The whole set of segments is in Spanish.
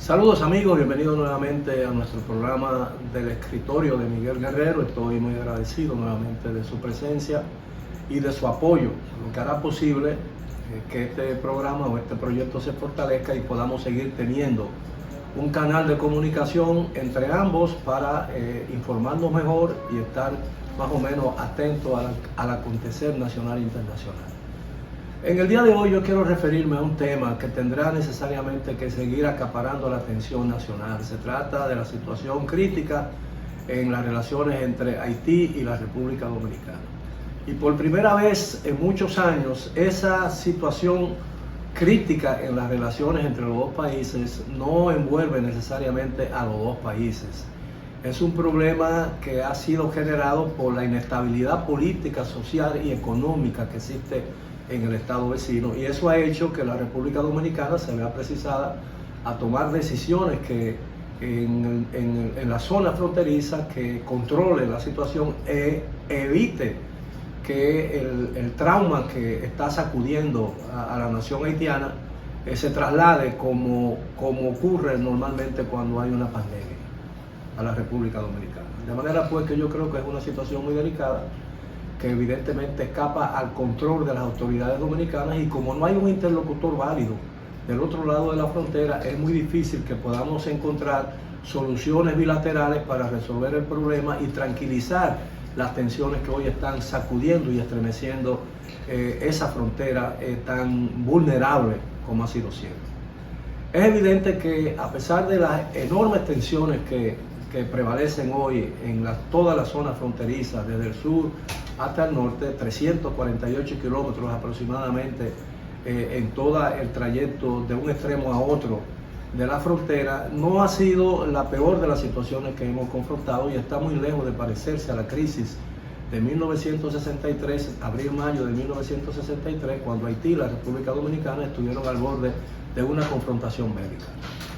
Saludos amigos, bienvenidos nuevamente a nuestro programa del escritorio de Miguel Guerrero. Estoy muy agradecido nuevamente de su presencia y de su apoyo, lo que hará posible que este programa o este proyecto se fortalezca y podamos seguir teniendo un canal de comunicación entre ambos para informarnos mejor y estar más o menos atentos al acontecer nacional e internacional. En el día de hoy yo quiero referirme a un tema que tendrá necesariamente que seguir acaparando la atención nacional. Se trata de la situación crítica en las relaciones entre Haití y la República Dominicana. Y por primera vez en muchos años, esa situación crítica en las relaciones entre los dos países no envuelve necesariamente a los dos países. Es un problema que ha sido generado por la inestabilidad política, social y económica que existe en el estado vecino, y eso ha hecho que la República Dominicana se vea precisada a tomar decisiones que en la zona fronteriza que controle la situación e evite que el trauma que está sacudiendo a la nación haitiana se traslade como ocurre normalmente cuando hay una pandemia a la República Dominicana. De manera pues que yo creo que es una situación muy delicada que evidentemente escapa al control de las autoridades dominicanas, y como no hay un interlocutor válido del otro lado de la frontera, es muy difícil que podamos encontrar soluciones bilaterales para resolver el problema y tranquilizar las tensiones que hoy están sacudiendo y estremeciendo esa frontera tan vulnerable como ha sido siempre. Es evidente que a pesar de las enormes tensiones que prevalecen hoy en toda la zona fronteriza, desde el sur hasta el norte, 348 kilómetros aproximadamente en todo el trayecto de un extremo a otro de la frontera, no ha sido la peor de las situaciones que hemos confrontado y está muy lejos de parecerse a la crisis de 1963, abril-mayo de 1963, cuando Haití y la República Dominicana estuvieron al borde de una confrontación bélica.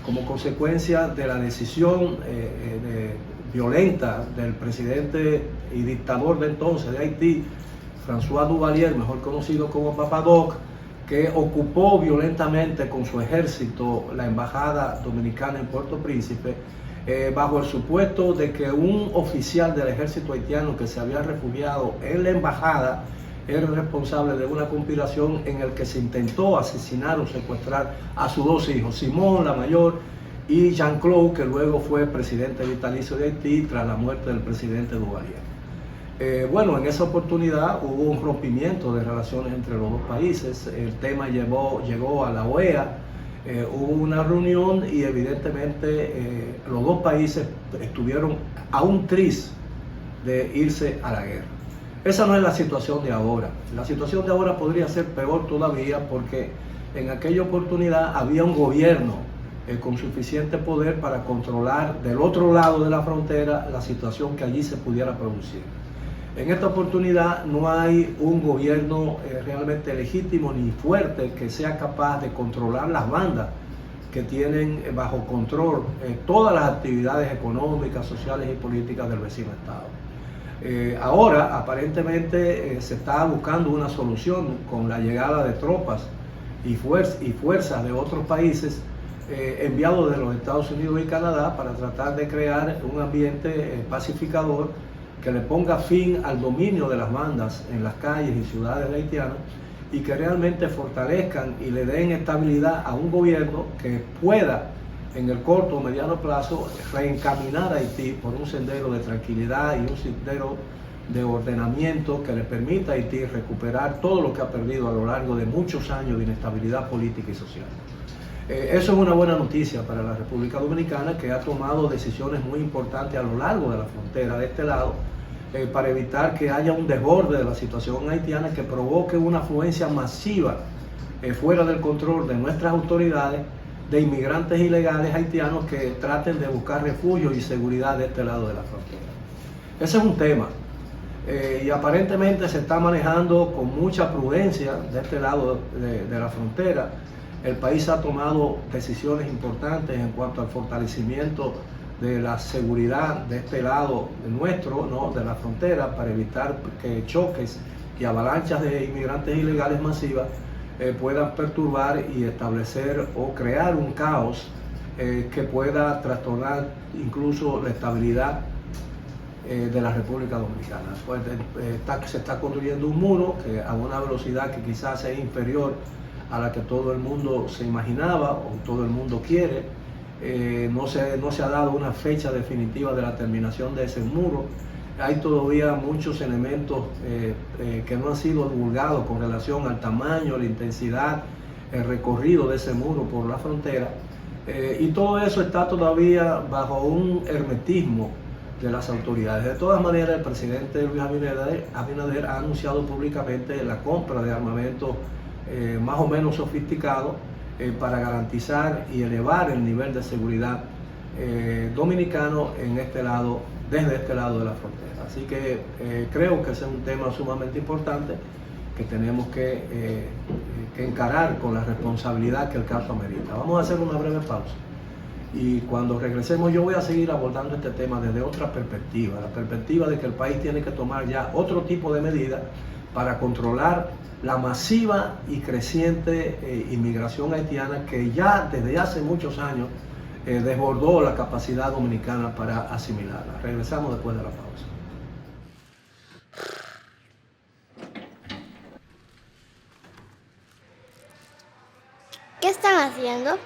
Como consecuencia de la decisión violenta del presidente y dictador de entonces de Haití, François Duvalier, mejor conocido como Papa Doc, que ocupó violentamente con su ejército la embajada dominicana en Puerto Príncipe, bajo el supuesto de que un oficial del ejército haitiano que se había refugiado en la embajada era responsable de una conspiración en el que se intentó asesinar o secuestrar a sus dos hijos, Simón, la mayor, y Jean-Claude, que luego fue presidente vitalicio de Haití tras la muerte del presidente Duvalier. Bueno, en esa oportunidad hubo un rompimiento de relaciones entre los dos países, el tema llegó a la OEA, hubo una reunión y evidentemente los dos países estuvieron a un tris de irse a la guerra. Esa no es la situación de ahora. La situación de ahora podría ser peor todavía porque en aquella oportunidad había un gobierno con suficiente poder para controlar del otro lado de la frontera la situación que allí se pudiera producir. En esta oportunidad no hay un gobierno realmente legítimo ni fuerte que sea capaz de controlar las bandas que tienen bajo control todas las actividades económicas, sociales y políticas del vecino estado. Ahora aparentemente se está buscando una solución con la llegada de tropas y fuerzas de otros países enviados de los Estados Unidos y Canadá para tratar de crear un ambiente pacificador que le ponga fin al dominio de las bandas en las calles y ciudades haitianas y que realmente fortalezcan y le den estabilidad a un gobierno que pueda en el corto o mediano plazo reencaminar a Haití por un sendero de tranquilidad y un sendero de ordenamiento que le permita a Haití recuperar todo lo que ha perdido a lo largo de muchos años de inestabilidad política y social. Eso es una buena noticia para la República Dominicana, que ha tomado decisiones muy importantes a lo largo de la frontera de este lado para evitar que haya un desborde de la situación haitiana que provoque una afluencia masiva fuera del control de nuestras autoridades de inmigrantes ilegales haitianos que traten de buscar refugio y seguridad de este lado de la frontera. Ese es un tema y aparentemente se está manejando con mucha prudencia de este lado de la frontera. El país ha tomado decisiones importantes en cuanto al fortalecimiento de la seguridad de este lado nuestro, ¿no?, de la frontera, para evitar que choques y avalanchas de inmigrantes ilegales masivas puedan perturbar y establecer o crear un caos que pueda trastornar incluso la estabilidad de la República Dominicana. Pues, se está construyendo un muro que a una velocidad que quizás sea inferior a la que todo el mundo se imaginaba o todo el mundo quiere. No se ha dado una fecha definitiva de la terminación de ese muro. Hay todavía muchos elementos que no han sido divulgados con relación al tamaño, la intensidad, el recorrido de ese muro por la frontera. Y todo eso está todavía bajo un hermetismo de las autoridades. De todas maneras, el presidente Luis Abinader ha anunciado públicamente la compra de armamento más o menos sofisticado para garantizar y elevar el nivel de seguridad dominicano desde este lado de la frontera. Así que creo que ese es un tema sumamente importante que tenemos que encarar con la responsabilidad que el caso amerita. Vamos a hacer una breve pausa y cuando regresemos yo voy a seguir abordando este tema desde otra perspectiva, la perspectiva de que el país tiene que tomar ya otro tipo de medidas para controlar la masiva y creciente inmigración haitiana que ya desde hace muchos años desbordó la capacidad dominicana para asimilarla. Regresamos después de la pausa. ¿Qué están haciendo?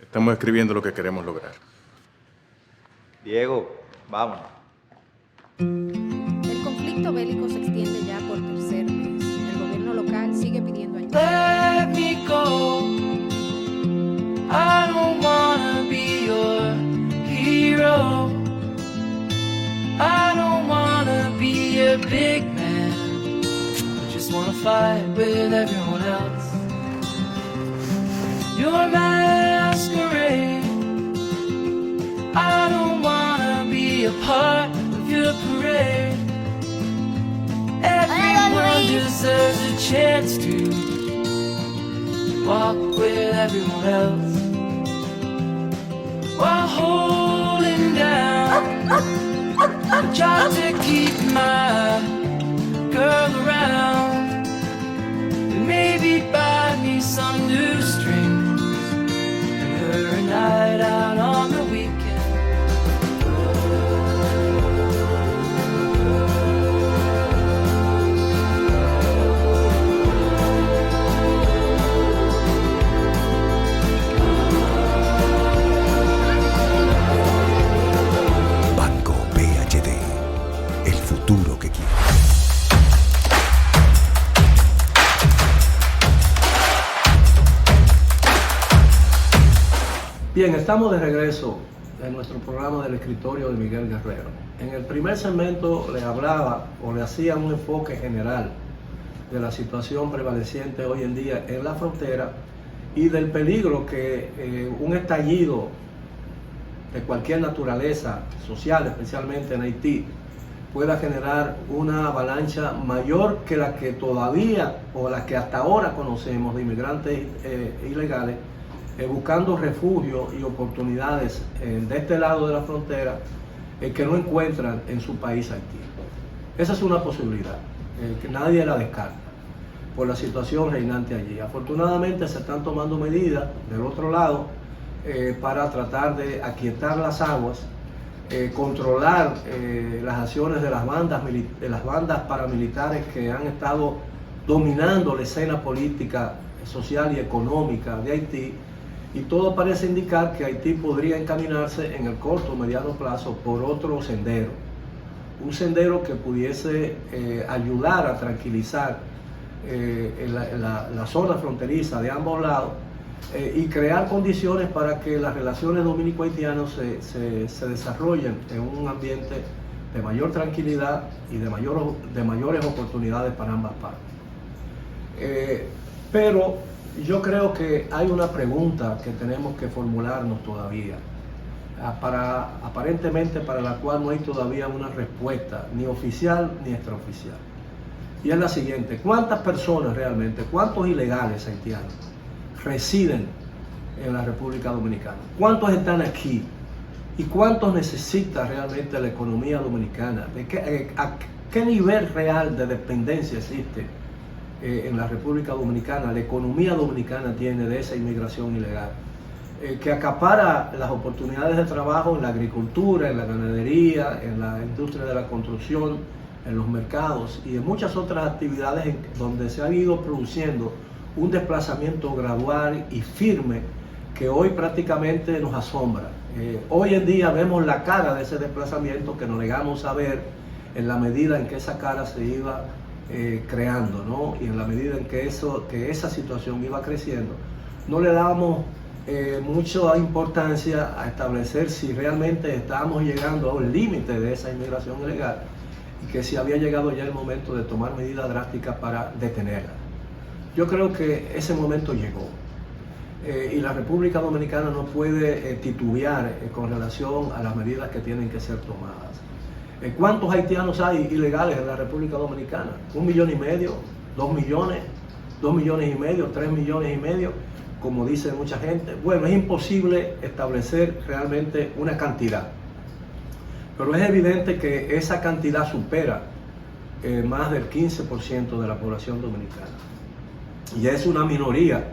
Estamos escribiendo lo que queremos lograr. Diego, vámonos. El conflicto bélico se extiende ya por tercer mes. El gobierno local sigue pidiendo ayuda. Let me go. I don't wanna be your hero. I don't wanna be a big man. I just wanna fight with everyone else. Your masquerade. I don't wanna be a part of your parade. Everyone deserves a chance to walk with everyone else while holding down a job to keep my girl around and maybe buy me some new strings and her a night out on the weekend. Bien, estamos de regreso en nuestro programa del escritorio de Miguel Guerrero. En el primer segmento le hablaba o le hacía un enfoque general de la situación prevaleciente hoy en día en la frontera y del peligro que un estallido de cualquier naturaleza social, especialmente en Haití, pueda generar una avalancha mayor que la que todavía o la que hasta ahora conocemos de inmigrantes ilegales buscando refugio y oportunidades de este lado de la frontera que no encuentran en su país Haití. Esa es una posibilidad, que nadie la descarta por la situación reinante allí. Afortunadamente se están tomando medidas del otro lado para tratar de aquietar las aguas, controlar las acciones de las bandas paramilitares que han estado dominando la escena política, social y económica de Haití. Y todo parece indicar que Haití podría encaminarse en el corto o mediano plazo por otro sendero. Un sendero que pudiese ayudar a tranquilizar la zona fronteriza de ambos lados y crear condiciones para que las relaciones dominico-haitianas se desarrollen en un ambiente de mayor tranquilidad y de mayores oportunidades para ambas partes. Pero yo creo que hay una pregunta que tenemos que formularnos todavía, aparentemente para la cual no hay todavía una respuesta, ni oficial ni extraoficial. Y es la siguiente: ¿cuántas personas realmente, cuántos ilegales haitianos residen en la República Dominicana? ¿Cuántos están aquí? ¿Y cuántos necesita realmente la economía dominicana? ¿A qué nivel real de dependencia existe en la República Dominicana, la economía dominicana tiene de esa inmigración ilegal? que acapara las oportunidades de trabajo en la agricultura, en la ganadería, en la industria de la construcción, en los mercados y en muchas otras actividades donde se ha ido produciendo un desplazamiento gradual y firme que hoy prácticamente nos asombra. Hoy en día vemos la cara de ese desplazamiento que nos negamos a ver en la medida en que esa cara se iba creando, ¿no? Y en la medida en que esa situación iba creciendo, no le damos mucha importancia a establecer si realmente estábamos llegando a un límite de esa inmigración ilegal y que si había llegado ya el momento de tomar medidas drásticas para detenerla. Yo creo que ese momento llegó y la República Dominicana no puede titubear con relación a las medidas que tienen que ser tomadas. ¿Cuántos haitianos hay ilegales en la República Dominicana? ¿1,5 millones? ¿2 millones? ¿2,5 millones? ¿3 millones y medio? Como dice mucha gente. Bueno, es imposible establecer realmente una cantidad, pero es evidente que esa cantidad supera más del 15% de la población dominicana. Y es una minoría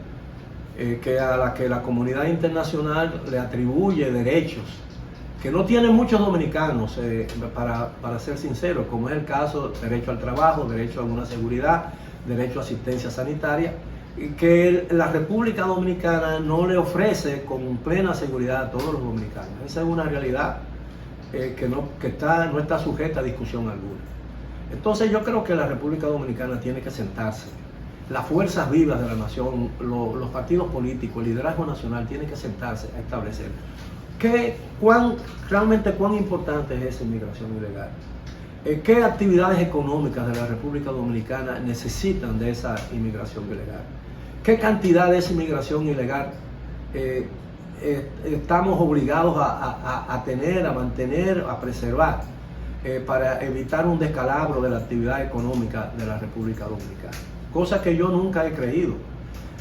a la que la comunidad internacional le atribuye derechos que no tienen muchos dominicanos, para ser sinceros, como es el caso derecho al trabajo, derecho a una seguridad, derecho a asistencia sanitaria, que la República Dominicana no le ofrece con plena seguridad a todos los dominicanos. Esa es una realidad que no está sujeta a discusión alguna. Entonces yo creo que la República Dominicana tiene que sentarse. Las fuerzas vivas de la nación, los partidos políticos, el liderazgo nacional tiene que sentarse a establecer realmente cuán importante es esa inmigración ilegal. ¿Qué actividades económicas de la República Dominicana necesitan de esa inmigración ilegal? ¿Qué cantidad de esa inmigración ilegal estamos obligados a tener, a mantener, a preservar para evitar un descalabro de la actividad económica de la República Dominicana? Cosa que yo nunca he creído,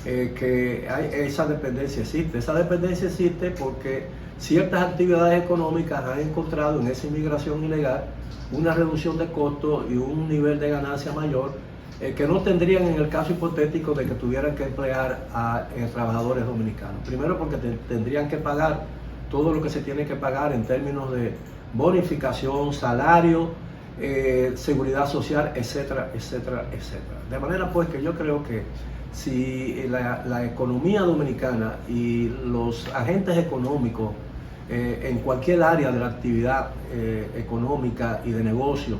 que esa dependencia existe. Esa dependencia existe porque ciertas actividades económicas han encontrado en esa inmigración ilegal una reducción de costos y un nivel de ganancia mayor que no tendrían en el caso hipotético de que tuvieran que emplear a trabajadores dominicanos. Primero porque tendrían que pagar todo lo que se tiene que pagar en términos de bonificación, salario, seguridad social, etcétera, etcétera, etcétera. De manera pues que yo creo que si la economía dominicana y los agentes económicos en cualquier área de la actividad económica y de negocio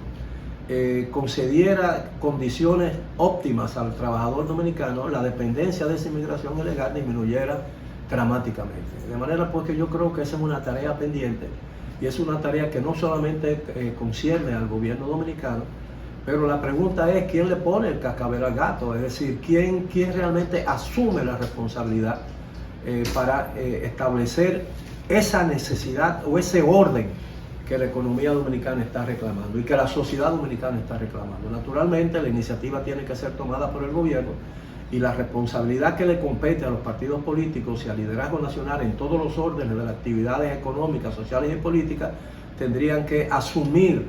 concediera condiciones óptimas al trabajador dominicano, la dependencia de esa inmigración ilegal disminuyera dramáticamente. De manera pues que yo creo que esa es una tarea pendiente y es una tarea que no solamente concierne al gobierno dominicano, pero la pregunta es quién le pone el cascabel al gato, es decir, quién realmente asume la responsabilidad para establecer esa necesidad o ese orden que la economía dominicana está reclamando y que la sociedad dominicana está reclamando. Naturalmente la iniciativa tiene que ser tomada por el gobierno y la responsabilidad que le compete a los partidos políticos y al liderazgo nacional en todos los órdenes de las actividades económicas, sociales y políticas tendrían que asumir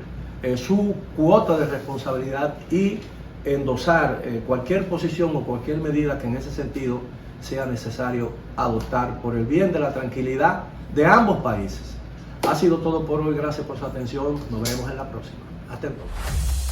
su cuota de responsabilidad y endosar cualquier posición o cualquier medida que en ese sentido sea necesario adoptar por el bien de la tranquilidad de ambos países. Ha sido todo por hoy, gracias por su atención, nos veremos en la próxima. Hasta entonces.